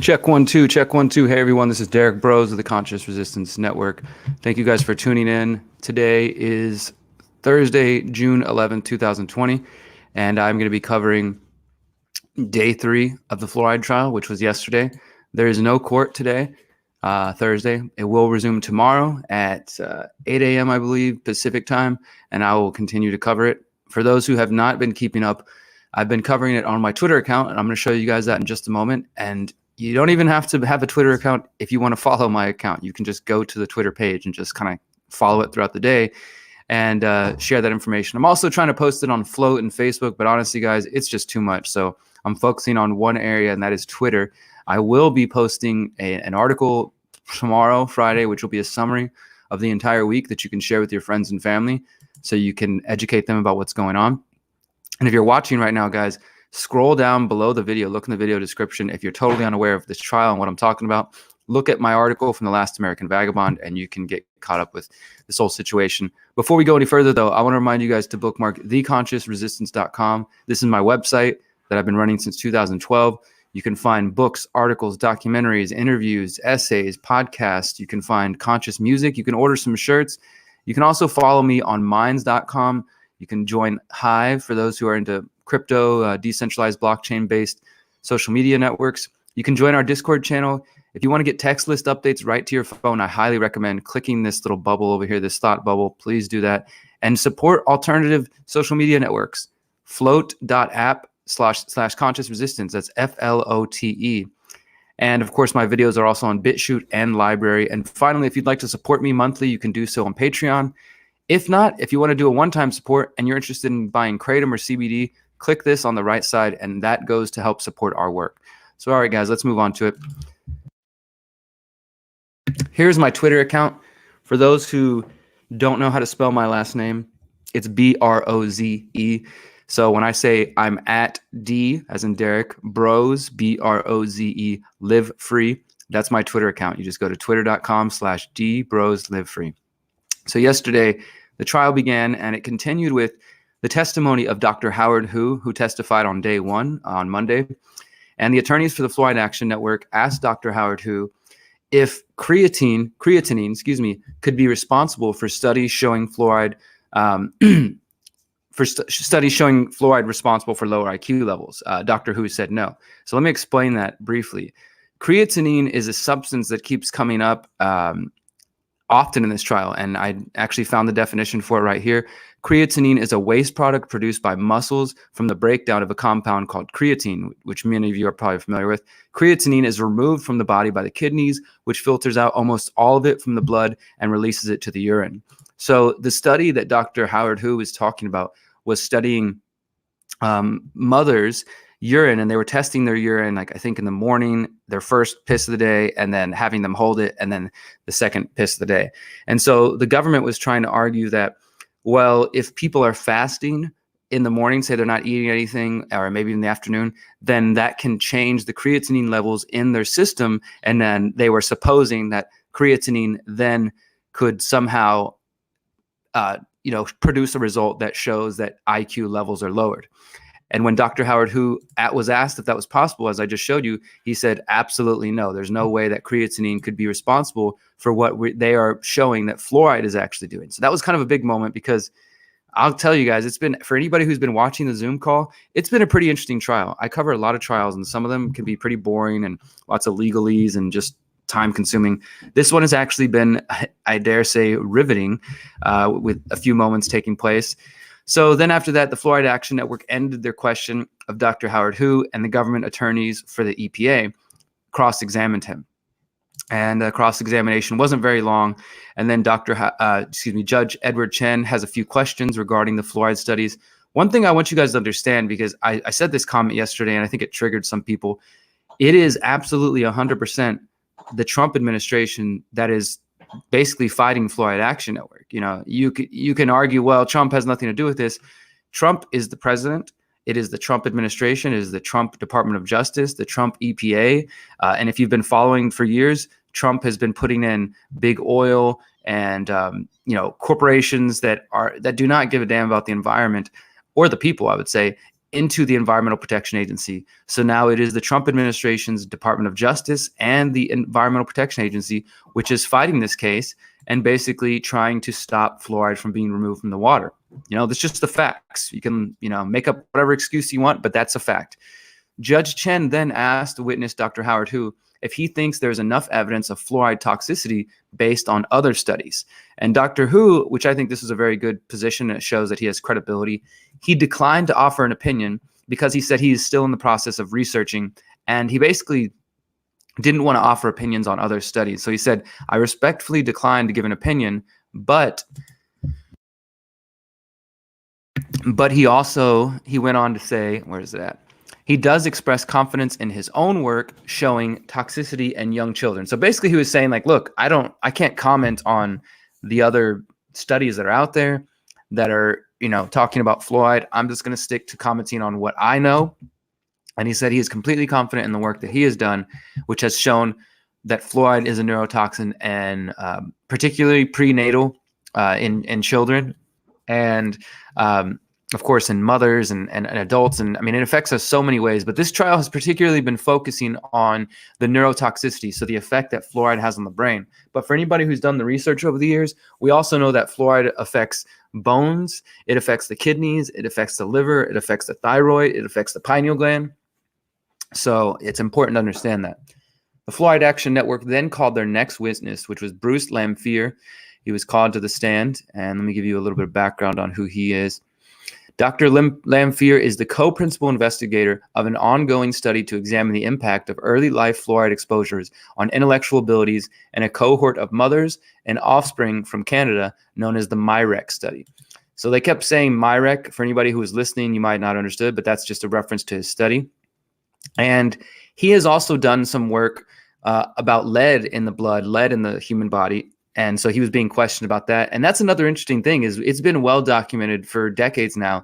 Check one, two, check one, two. Hey everyone, this is Derrick Broze of the Conscious Resistance Network. Thank you guys for tuning in. Today is Thursday, June 11th, 2020, and I'm going to be covering day 3 of the fluoride trial, which was yesterday. There is no court today, Thursday. It will resume tomorrow at 8 a.m., I believe, Pacific time, and I will continue to cover it. For those who have not been keeping up, I've been covering it on my Twitter account, and I'm going to show you guys that in just a moment. And you don't even have to have a Twitter account if you want to follow my account. You can just go to the Twitter page and just kind of follow it throughout the day and share that information. I'm also trying to post it on Float and Facebook, but honestly, guys, it's just too much. So I'm focusing on one area, and that is Twitter. I will be posting an article tomorrow, Friday, which will be a summary of the entire week that you can share with your friends and family so you can educate them about what's going on. And if you're watching right now, guys, scroll down below the video, look in the video description. If you're totally unaware of this trial and what I'm talking about, look at my article from The Last American Vagabond, and you can get caught up with this whole situation. Before we go any further, though, I want to remind you guys to bookmark theconsciousresistance.com. This is my website that I've been running since 2012. You can find books, articles, documentaries, interviews, essays, podcasts. You can find conscious music. You can order some shirts. You can also follow me on minds.com. You can join Hive for those who are into crypto, decentralized blockchain-based social media networks. You can join our Discord channel. If you want to get text list updates right to your phone, I highly recommend clicking this little bubble over here, this thought bubble. Please do that. And support alternative social media networks. Float.app/conscious resistance. That's FLOTE. And of course, my videos are also on BitChute and Library. And finally, if you'd like to support me monthly, you can do so on Patreon. If not, if you want to do a one-time support and you're interested in buying Kratom or CBD, click this on the right side, and that goes to help support our work. So, all right, guys, let's move on to it. Here's my Twitter account. For those who don't know how to spell my last name, it's Broze. So when I say I'm at D, as in Derrick, Broze, Broze, live free, that's my Twitter account. You just go to twitter.com/DBroze live free. So yesterday, the trial began, and it continued with the testimony of Dr. Howard Hu, who testified on day 1 on Monday. And the attorneys for the Fluoride Action Network asked Dr. Howard Hu if creatinine, could be responsible for studies showing fluoride, studies showing fluoride responsible for lower IQ levels. Dr. Hu said no. So let me explain that briefly. Creatinine is a substance that keeps coming up often in this trial, and I actually found the definition for it right here. Creatinine is a waste product produced by muscles from the breakdown of a compound called creatine, which many of you are probably familiar with. Creatinine is removed from the body by the kidneys, which filters out almost all of it from the blood and releases it to the urine. So the study that Dr. Howard Hu was talking about was studying mothers' urine, and they were testing their urine, like I think in the morning, their first piss of the day, and then having them hold it, and then the second piss of the day. And so the government was trying to argue that, well, if people are fasting in the morning, say they're not eating anything, or maybe in the afternoon, then that can change the creatinine levels in their system. And then they were supposing that creatinine then could somehow produce a result that shows that IQ levels are lowered. And when Dr. Howard Hu was asked if that was possible, as I just showed you, he said, absolutely no. There's no way that creatinine could be responsible for what they are showing that fluoride is actually doing. So that was kind of a big moment, because I'll tell you guys, it's been, for anybody who's been watching the Zoom call, it's been a pretty interesting trial. I cover a lot of trials, and some of them can be pretty boring and lots of legalese and just time consuming. This one has actually been, I dare say, riveting, with a few moments taking place. So then after that, the Fluoride Action Network ended their question of Dr. Howard Hu, and the government attorneys for the EPA cross-examined him. And the cross-examination wasn't very long. And then Judge Edward Chen has a few questions regarding the fluoride studies. One thing I want you guys to understand, because I said this comment yesterday, and I think it triggered some people, it is absolutely 100% the Trump administration that is basically fighting Fluoride Action Network. You can argue, well, Trump has nothing to do with this. Trump is the president. It is the Trump administration. It is the Trump Department of Justice, the Trump EPA. And if you've been following for years, Trump has been putting in big oil and corporations that do not give a damn about the environment or the people, I would say, into the Environmental Protection Agency. So now it is the Trump administration's Department of Justice and the Environmental Protection Agency, which is fighting this case and basically trying to stop fluoride from being removed from the water. That's just the facts. You can, make up whatever excuse you want, but that's a fact. Judge Chen then asked the witness, Dr. Howard Hu, if he thinks there's enough evidence of fluoride toxicity based on other studies. And Dr. Hu, which I think this is a very good position, and it shows that he has credibility, he declined to offer an opinion because he said he is still in the process of researching, and he basically didn't want to offer opinions on other studies. So he said, I respectfully decline to give an opinion, but he went on to say, where is it at? He does express confidence in his own work showing toxicity in young children. So basically he was saying, like, look, I can't comment on the other studies that are out there that are, talking about fluoride. I'm just going to stick to commenting on what I know. And he said he is completely confident in the work that he has done, which has shown that fluoride is a neurotoxin, and particularly prenatal in children, and of course in mothers and adults. And I mean, it affects us so many ways, but this trial has particularly been focusing on the neurotoxicity, so the effect that fluoride has on the brain. But for anybody who's done the research over the years, we also know that fluoride affects bones, it affects the kidneys, it affects the liver, it affects the thyroid, it affects the pineal gland. So it's important to understand that. The Fluoride Action Network then called their next witness, which was Bruce Lanphear. He was called to the stand, and let me give you a little bit of background on who he is. Dr. Lanphear is the co-principal investigator of an ongoing study to examine the impact of early life fluoride exposures on intellectual abilities in a cohort of mothers and offspring from Canada known as the MIREC study. So they kept saying MIREC. For anybody who was listening, you might not have understood, but that's just a reference to his study. And he has also done some work about lead in the blood, lead in the human body. And so he was being questioned about that. And that's another interesting thing, is it's been well documented for decades now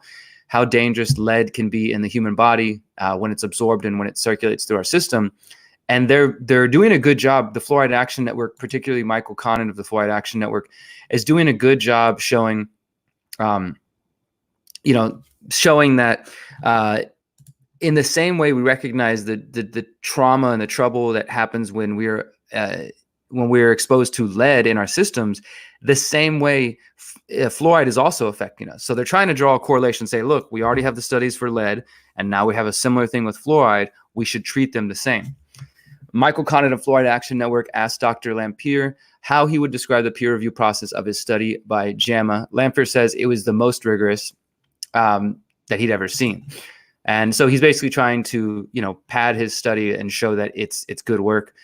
how dangerous lead can be in the human body when it's absorbed and when it circulates through our system. And they're doing a good job. The Fluoride Action Network, particularly Michael Conant of the Fluoride Action Network, is doing a good job showing, showing that in the same way we recognize the trauma and the trouble that happens when we're exposed to lead in our systems, the same way fluoride is also affecting us. So they're trying to draw a correlation, say, look, we already have the studies for lead, and now we have a similar thing with fluoride. We should treat them the same. Michael Conant of Fluoride Action Network asked Dr. Lanphear how he would describe the peer review process of his study by JAMA. Lanphear says it was the most rigorous that he'd ever seen. And so he's basically trying to, pad his study and show that it's good work.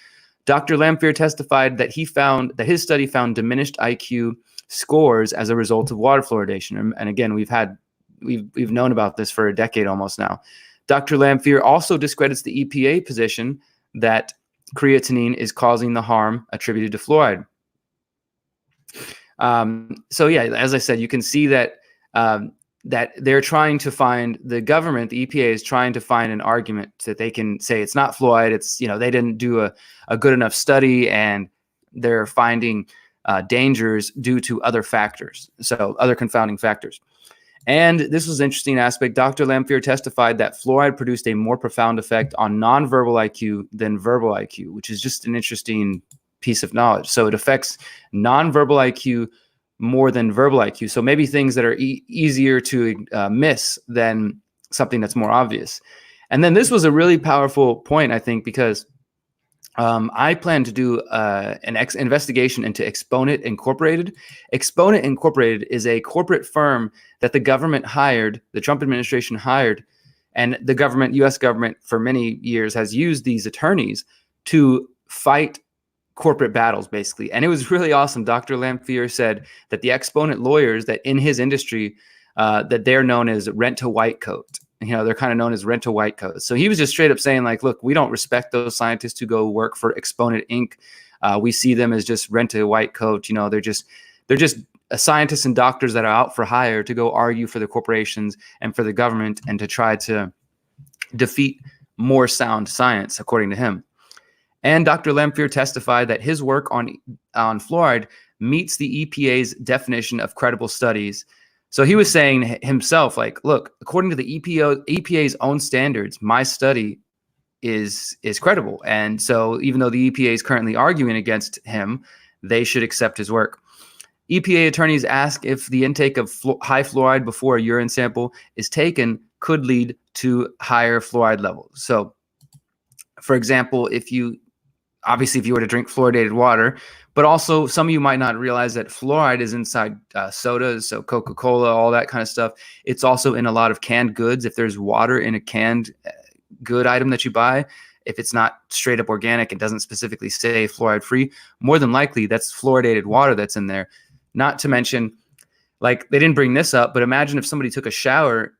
Dr. Lanphear testified that his study found diminished IQ scores as a result of water fluoridation. And again, we've known about this for a decade almost now. Dr. Lanphear also discredits the EPA position that creatinine is causing the harm attributed to fluoride. So yeah, as I said, you can see that that they're trying to find, the government, the EPA is trying to find an argument that they can say it's not fluoride, it's, they didn't do a good enough study, and they're finding dangers due to other factors, so other confounding factors. And this was an interesting aspect. Dr. Lanphear testified that fluoride produced a more profound effect on nonverbal IQ than verbal IQ, which is just an interesting piece of knowledge. So it affects nonverbal IQ more than verbal IQ. So maybe things that are easier to miss than something that's more obvious. And then this was a really powerful point, I think, because I plan to do an investigation into Exponent Incorporated. Exponent Incorporated is a corporate firm that the government hired, the Trump administration hired, and the government, U.S. government, for many years has used these attorneys to fight corporate battles, basically. And it was really awesome. Dr. Lanphear said that the Exponent lawyers, that in his industry, that they're known as rent-to-white coat. They're kind of known as rent-to-white coats. So he was just straight up saying, like, look, we don't respect those scientists who go work for Exponent Inc. We see them as just rent-to-white coat. They're just scientists and doctors that are out for hire to go argue for the corporations and for the government and to try to defeat more sound science, according to him. And Dr. Lanphear testified that his work on fluoride meets the EPA's definition of credible studies, So he was saying himself, like, look, according to the EPA's own standards, my study is credible. And so even though the EPA is currently arguing against him, they should accept his work. EPA attorneys ask if the intake of high fluoride before a urine sample is taken could lead to higher fluoride levels. So, for example, if you were to drink fluoridated water, but also some of you might not realize that fluoride is inside sodas, so Coca-Cola, all that kind of stuff. It's also in a lot of canned goods. If there's water in a canned good item that you buy, if it's not straight up organic, it doesn't specifically say fluoride free, more than likely that's fluoridated water that's in there. Not to mention, like, they didn't bring this up, but imagine if somebody took a shower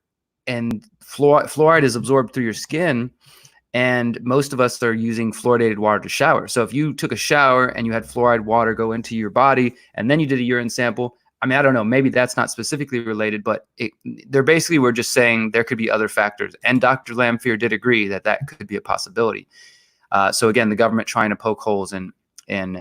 and fluoride is absorbed through your skin, and most of us are using fluoridated water to shower. So if you took a shower and you had fluoride water go into your body and then you did a urine sample, I mean, I don't know, maybe that's not specifically related, but they're basically, we're just saying there could be other factors. And Dr. Lanphear did agree that that could be a possibility. So again, the government trying to poke holes in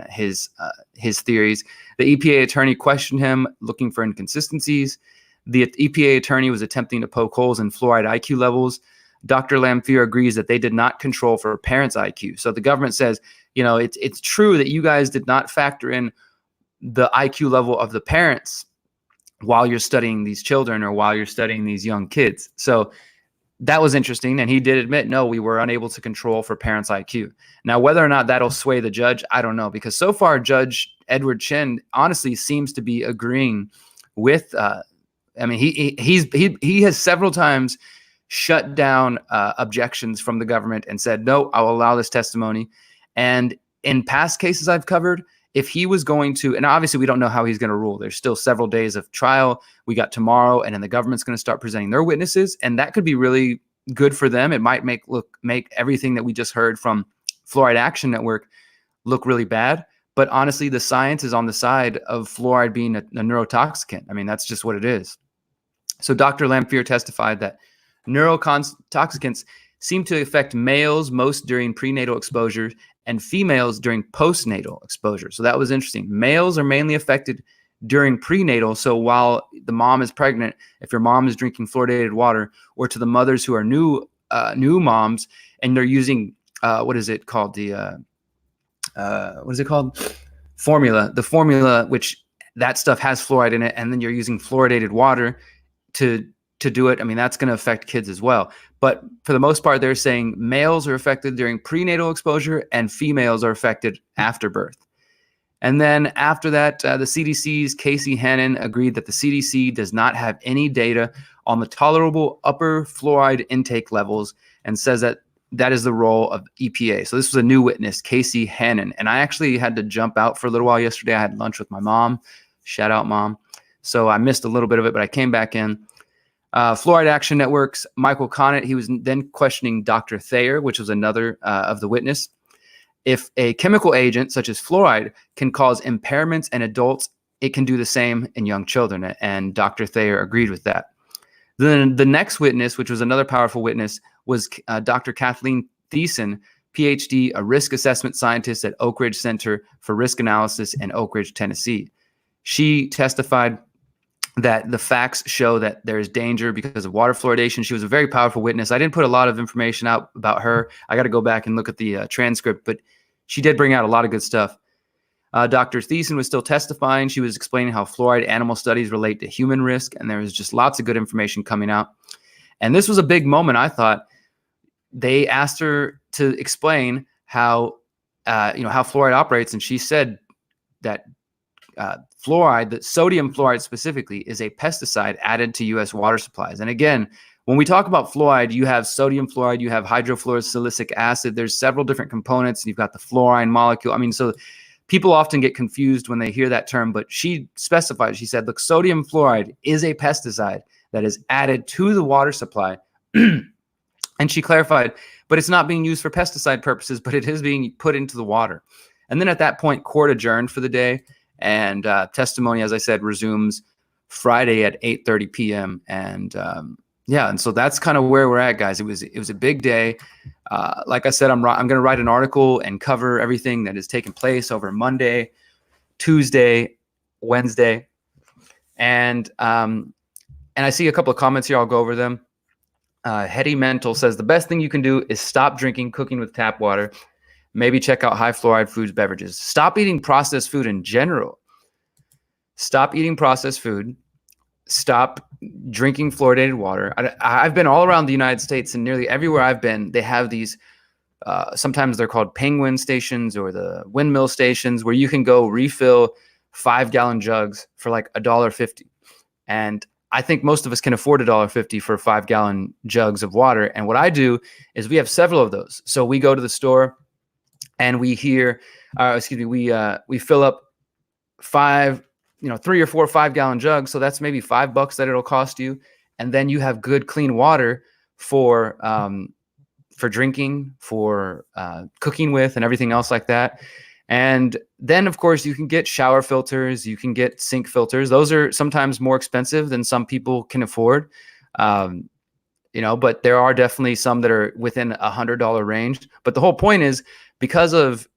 his theories. The EPA attorney questioned him, looking for inconsistencies. The EPA attorney was attempting to poke holes in fluoride IQ levels. Dr. Lanphear agrees that they did not control for parents' IQ. So the government says, you know, it's true that you guys did not factor in the IQ level of the parents while you're studying these children or while you're studying these young kids. So that was interesting. And he did admit, no, we were unable to control for parents' IQ. Now, whether or not that'll sway the judge, I don't know, because so far Judge Edward Chin honestly seems to be agreeing with, I mean, he has several times shut down objections from the government and said, no, I'll allow this testimony. And in past cases I've covered, if he was going to, and obviously we don't know how he's going to rule. There's still several days of trial. We got tomorrow, and then the government's going to start presenting their witnesses, and that could be really good for them. It might make everything that we just heard from Fluoride Action Network look really bad. But honestly, the science is on the side of fluoride being a neurotoxicant. I mean, that's just what it is. So Dr. Lanphear testified that neurotoxicants seem to affect males most during prenatal exposure and females during postnatal exposure. So that was interesting. Males are mainly affected during prenatal. So while the mom is pregnant, if your mom is drinking fluoridated water, or to the mothers who are new moms and they're using what is it called? Formula. The formula, which that stuff has fluoride in it, and then you're using fluoridated water to do it. I mean, that's going to affect kids as well. But for the most part, they're saying males are affected during prenatal exposure and females are affected after birth. And then after that, the CDC's Casey Hannon agreed that the CDC does not have any data on the tolerable upper fluoride intake levels and says that that is the role of EPA. So this was a new witness, Casey Hannon. And I actually had to jump out for a little while yesterday. I had lunch with my mom. Shout out, Mom. So I missed a little bit of it, but I came back in. Fluoride Action Network's Michael Connett, he was then questioning Dr. Thayer, which was another of the witness. If a chemical agent such as fluoride can cause impairments in adults, it can do the same in young children. And Dr. Thayer agreed with that. Then the next witness, which was another powerful witness, was Dr. Kathleen Theer, PhD, a risk assessment scientist at Oak Ridge Center for Risk Analysis in Oak Ridge, Tennessee. She testified that the facts show that there is danger because of water fluoridation. She was a very powerful witness. I didn't put a lot of information out about her. I got to go back and look at the transcript, but she did bring out a lot of good stuff. Dr. Theer was still testifying. She was explaining how fluoride animal studies relate to human risk, and there was just lots of good information coming out. And this was a big moment, I thought. They asked her to explain how, how fluoride operates, and she said that fluoride, that sodium fluoride specifically, is a pesticide added to U.S. water supplies. And again, when we talk about fluoride, you have sodium fluoride, you have hydrofluorosilicic acid. There's several different components. You've got the fluorine molecule. I mean, so people often get confused when they hear that term, but she specified, she said, look, sodium fluoride is a pesticide that is added to the water supply. And she clarified, but it's not being used for pesticide purposes, but it is being put into the water. And then at that point, court adjourned for the day. And testimony, as I said, resumes Friday at 8:30 p.m. And and so that's kind of where we're at, guys. It was a big day. Like I said, I'm going to write an article and cover everything that has taken place over Monday, Tuesday, Wednesday, and And I see a couple of comments here. I'll go over them. Heady Mental says the best thing you can do is stop drinking, cooking with tap water. Maybe check out high fluoride foods, beverages. Stop eating processed food in general. Stop eating processed food. Stop drinking fluoridated water. I've been all around the United States, and nearly everywhere I've been, they have these, sometimes they're called penguin stations or the windmill stations, where you can go refill 5-gallon jugs for like $1.50. And I think most of us can afford $1.50 for 5-gallon jugs of water. And what I do is we have several of those. So we go to the store and we fill up 3 or 4 5-gallon jugs. So that's maybe $5 that it'll cost you. And then you have good, clean water for drinking, for cooking with, and everything else like that. And then, of course, you can get shower filters, you can get sink filters. Those are sometimes more expensive than some people can afford. But there are definitely some that are within $100 range. But the whole point is, because of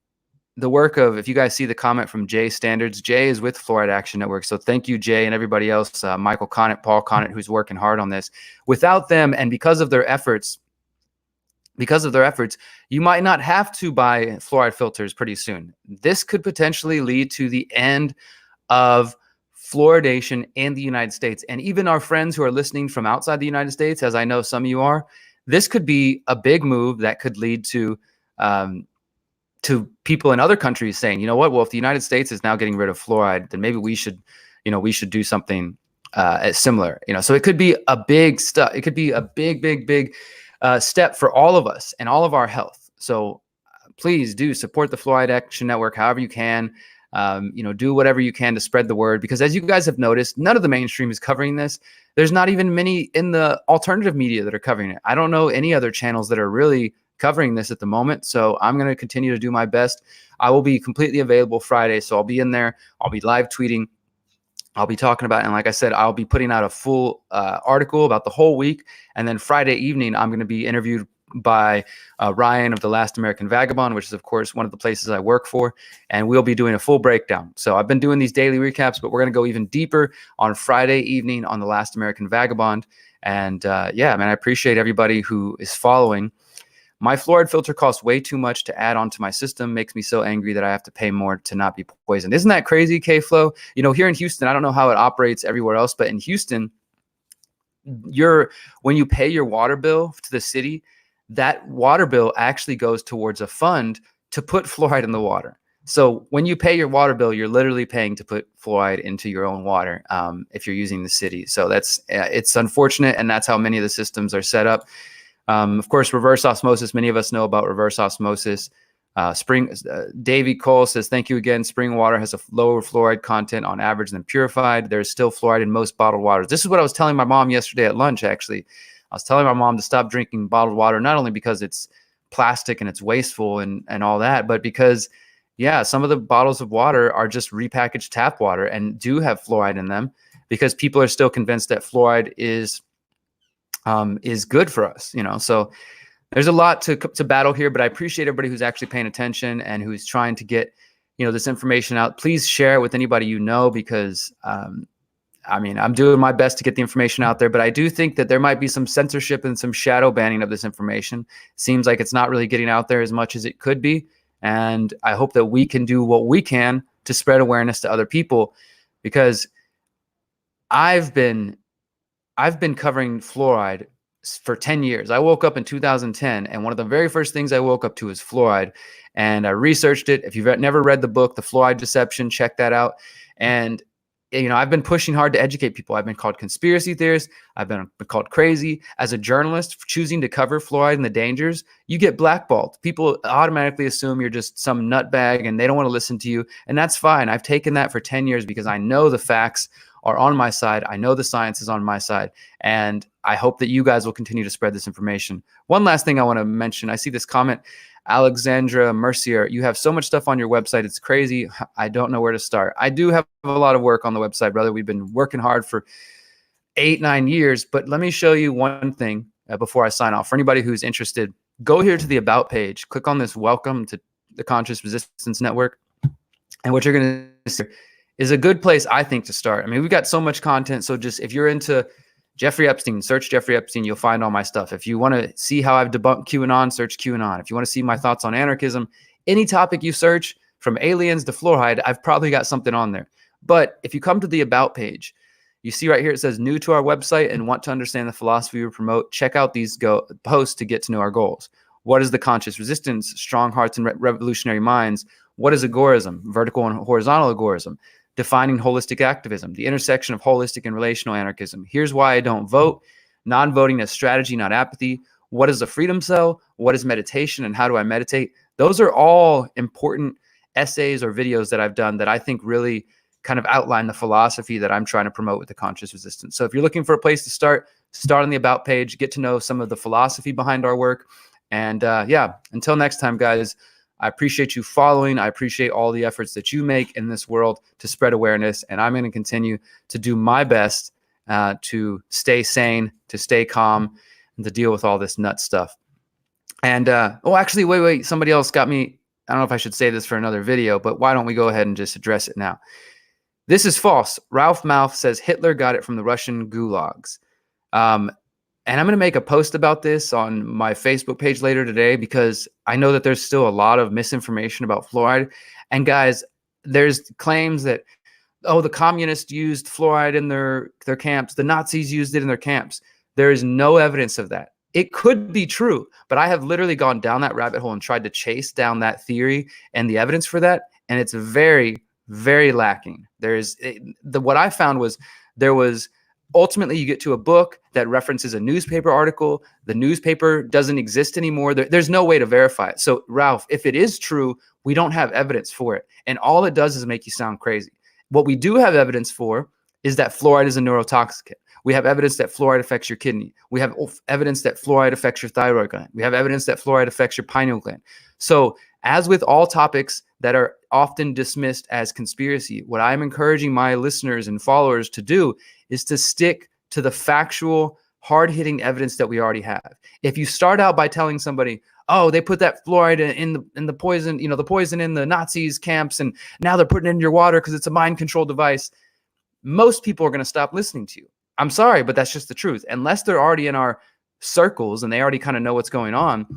the work of, if you guys see the comment from Jay Standards, Jay is with Fluoride Action Network. So thank you, Jay, and everybody else, Michael Connett, Paul Connett, who's working hard on this. Without them, and because of their efforts, you might not have to buy fluoride filters pretty soon. This could potentially lead to the end of fluoridation in the United States. And even our friends who are listening from outside the United States, as I know some of you are, this could be a big move that could lead to people in other countries saying, you know what, well, if the United States is now getting rid of fluoride, then maybe we should do something similar. So it could be a big stuff. It could be a big step for all of us and all of our health. So please do support the Fluoride Action Network however you can. Do whatever you can to spread the word, because as you guys have noticed, none of the mainstream is covering this. There's not even many in the alternative media that are covering it. I don't know any other channels that are really covering this at the moment. So I'm going to continue to do my best. I will be completely available Friday. So I'll be in there. I'll be live tweeting. I'll be talking about, and like I said, I'll be putting out a full article about the whole week. And then Friday evening, I'm going to be interviewed by Ryan of The Last American Vagabond, which is, of course, one of the places I work for. And we'll be doing a full breakdown. So I've been doing these daily recaps, but we're going to go even deeper on Friday evening on The Last American Vagabond. And I appreciate everybody who is following. My fluoride filter costs way too much to add onto my system. Makes me so angry that I have to pay more to not be poisoned. Isn't that crazy, K-Flow? Here in Houston, I don't know how it operates everywhere else, but in Houston, when you pay your water bill to the city, that water bill actually goes towards a fund to put fluoride in the water. So when you pay your water bill, you're literally paying to put fluoride into your own water if you're using the city. So it's unfortunate, and that's how many of the systems are set up. Of course, reverse osmosis. Many of us know about reverse osmosis. Davey Cole says, thank you again. Spring water has a lower fluoride content on average than purified. There's still fluoride in most bottled waters. This is what I was telling my mom yesterday at lunch, actually. I was telling my mom to stop drinking bottled water, not only because it's plastic and it's wasteful and all that, but because, some of the bottles of water are just repackaged tap water and do have fluoride in them, because people are still convinced that fluoride is good for us, So there's a lot to battle here, but I appreciate everybody who's actually paying attention and who's trying to get, this information out. Please share it with anybody you know, because I'm doing my best to get the information out there, but I do think that there might be some censorship and some shadow banning of this information. Seems like it's not really getting out there as much as it could be. And I hope that we can do what we can to spread awareness to other people, because I've been covering fluoride for 10 years. I woke up in 2010, and one of the very first things I woke up to is fluoride, and I researched it. If you've never read the book, The Fluoride Deception, check that out. And I've been pushing hard to educate people. I've been called conspiracy theorist. I've been called crazy. As a journalist, for choosing to cover fluoride and the dangers, you get blackballed. People automatically assume you're just some nutbag and they don't want to listen to you. And that's fine. I've taken that for 10 years because I know the facts are on my side. I know the science is on my side. And I hope that you guys will continue to spread this information. One last thing I want to mention. I see this comment. Alexandra Mercier, you have so much stuff on your website. It's crazy. I don't know where to start. I do have a lot of work on the website, brother. We've been working hard for 8-9 years, but let me show you one thing before I sign off. For anybody who's interested, go here to the About page, click on this Welcome to the Conscious Resistance Network. And what you're going to see is a good place, I think, to start. We've got so much content. So just if you're into Jeffrey Epstein, search Jeffrey Epstein. You'll find all my stuff. If you want to see how I've debunked QAnon, search QAnon. If you want to see my thoughts on anarchism, any topic you search, from aliens to fluoride, I've probably got something on there. But if you come to the About page, you see right here, it says new to our website and want to understand the philosophy we promote. Check out these posts to get to know our goals. What is the conscious resistance? Strong hearts and revolutionary minds. What is agorism? Vertical and horizontal agorism. Defining holistic activism. The intersection of holistic and relational anarchism. Here's why I don't vote. Non-voting as strategy, not apathy. What is a freedom cell? What is meditation and how do I meditate? Those are all important essays or videos that I've done that I think really kind of outline the philosophy that I'm trying to promote with the conscious resistance. So if you're looking for a place to start on the About page, get to know some of the philosophy behind our work. And yeah, until next time, guys, I appreciate you following. I appreciate all the efforts that you make in this world to spread awareness. And I'm going to continue to do my best to stay sane, to stay calm, and to deal with all this nut stuff. And, oh, actually, wait, somebody else got me. I don't know if I should say this for another video, but why don't we go ahead and just address it now? This is false. Ralph Mouth says Hitler got it from the Russian gulags. And I'm going to make a post about this on my Facebook page later today because I know that there's still a lot of misinformation about fluoride. And guys, there's claims that, oh, the communists used fluoride in their camps. The Nazis used it in their camps. There is no evidence of that. It could be true, but I have literally gone down that rabbit hole and tried to chase down that theory and the evidence for that. And it's very, very lacking. What I found was there was ultimately you get to a book that references a newspaper article. The newspaper doesn't exist anymore. There's no way to verify it. So Ralph, if it is true, we don't have evidence for it. And all it does is make you sound crazy. What we do have evidence for is that fluoride is a neurotoxicant. We have evidence that fluoride affects your kidney. We have evidence that fluoride affects your thyroid gland. We have evidence that fluoride affects your pineal gland. So as with all topics that are often dismissed as conspiracy, what I'm encouraging my listeners and followers to do is to stick to the factual, hard-hitting evidence that we already have. If you start out by telling somebody, oh, they put that fluoride in the poison, the poison in the Nazis' camps, and now they're putting it in your water because it's a mind control device, most people are going to stop listening to you. I'm sorry, but that's just the truth. Unless they're already in our circles and they already kind of know what's going on,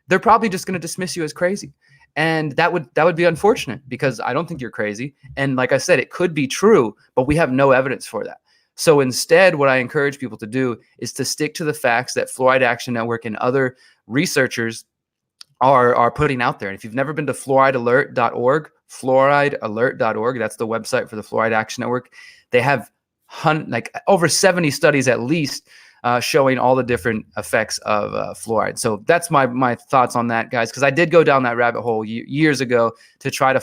they're probably just going to dismiss you as crazy. And that would be unfortunate because I don't think you're crazy. And like I said, it could be true, but we have no evidence for that. So instead, what I encourage people to do is to stick to the facts that Fluoride Action Network and other researchers are putting out there. And if you've never been to fluoridealert.org, fluoridealert.org, that's the website for the Fluoride Action Network. They have over 70 studies at least showing all the different effects of fluoride. So that's my thoughts on that, guys, because I did go down that rabbit hole years ago to try to,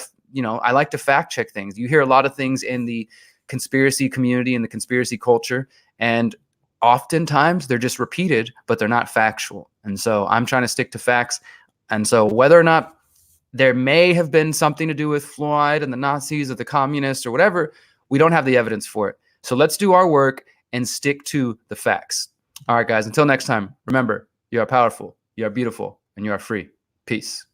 I like to fact check things. You hear a lot of things in the conspiracy community and the conspiracy culture, and oftentimes they're just repeated, but they're not factual. And so I'm trying to stick to facts. And so whether or not there may have been something to do with fluoride and the Nazis or the communists or whatever, we don't have the evidence for it. So let's do our work and stick to the facts. All right, guys, until next time, remember, you are powerful, you are beautiful, and you are free. Peace.